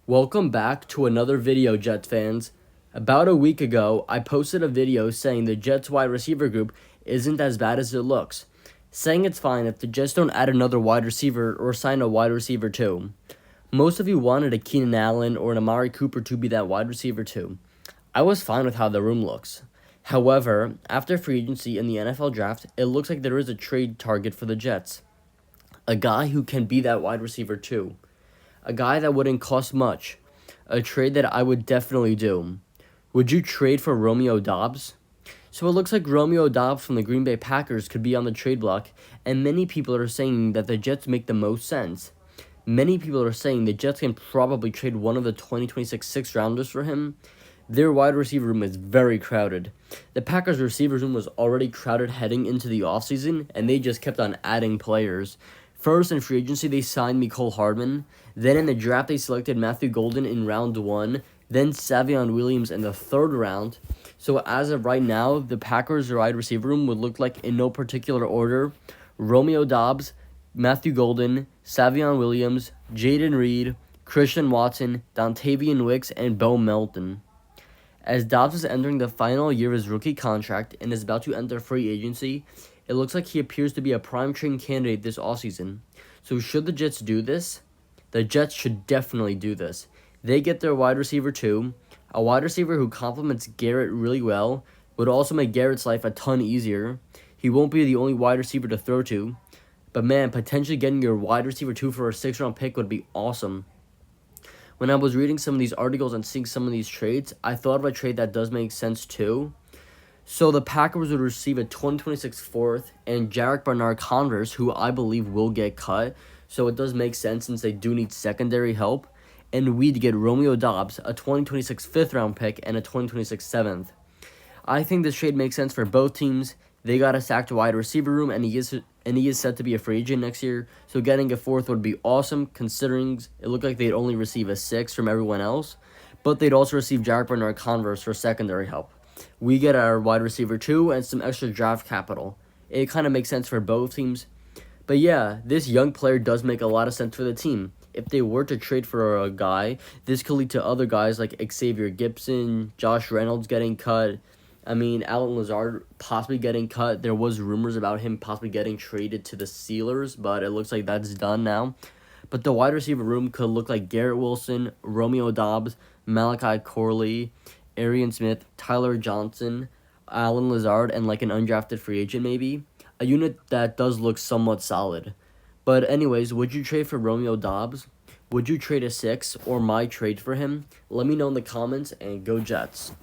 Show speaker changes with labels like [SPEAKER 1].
[SPEAKER 1] Welcome back to another video, Jets fans. About a week ago, I posted a video saying the Jets wide receiver group isn't as bad as it looks, saying it's fine if the Jets don't add another wide receiver or sign a wide receiver too. Most of you wanted a Keenan Allen or an Amari Cooper to be that wide receiver too. I was fine with how the room looks. However, after free agency in the NFL draft, it looks like there is a trade target for the Jets. A guy who can be that wide receiver too. A guy that wouldn't cost much. A trade that I would definitely do. Would you trade for Romeo Doubs? So it looks like Romeo Doubs from the Green Bay Packers could be on the trade block, and many people are saying that the Jets make the most sense. Many people are saying the Jets can probably trade one of the 2026 sixth-rounders for him. Their wide receiver room is very crowded. The Packers' receiver room was already crowded heading into the offseason, and they just kept on adding players. First, in free agency, they signed Mecole Hardman. Then in the draft, they selected Matthew Golden in round 1. Then Savion Williams in the 3rd round. So as of right now, the Packers' wide receiver room would look like, in no particular order, Romeo Doubs, Matthew Golden, Savion Williams, Jaden Reed, Christian Watson, Dontavian Wicks, and Bo Melton. As Doubs is entering the final year of his rookie contract and is about to enter free agency, it looks like he appears to be a prime trade candidate this offseason. So should the Jets do this? The Jets should definitely do this. They get their wide receiver too. A wide receiver who complements Garrett really well would also make Garrett's life a ton easier. He won't be the only wide receiver to throw to. But man, potentially getting your wide receiver 2 for a 6th-round pick would be awesome. When I was reading some of these articles and seeing some of these trades, I thought of a trade that does make sense too. So the Packers would receive a 2026 4th and Jarek Bernard-Converse, who I believe will get cut. So it does make sense since they do need secondary help. And we'd get Romeo Doubs, a 2026 5th-round pick, and a 2026 7th. I think this trade makes sense for both teams. They got a stacked wide receiver room, and he is set to be a free agent next year. So getting a 4th would be awesome, considering it looked like they'd only receive a 6th from everyone else. But they'd also receive Jarek Bernard-Converse for secondary help. We get our wide receiver 2 and some extra draft capital. It kind of makes sense for both teams. But yeah, this young player does make a lot of sense for the team. If they were to trade for a guy, this could lead to other guys like Xavier Gipson, Josh Reynolds getting cut. Allen Lazard possibly getting cut. There was rumors about him possibly getting traded to the Steelers, but it looks like that's done now. But the wide receiver room could look like Garrett Wilson, Romeo Doubs, Malachi Corley, Arian Smith, Tyler Johnson, Allen Lazard, and like an undrafted free agent maybe. A unit that does look somewhat solid. But anyways, would you trade for Romeo Doubs? Would you trade a 6 or my trade for him? Let me know in the comments, and go Jets.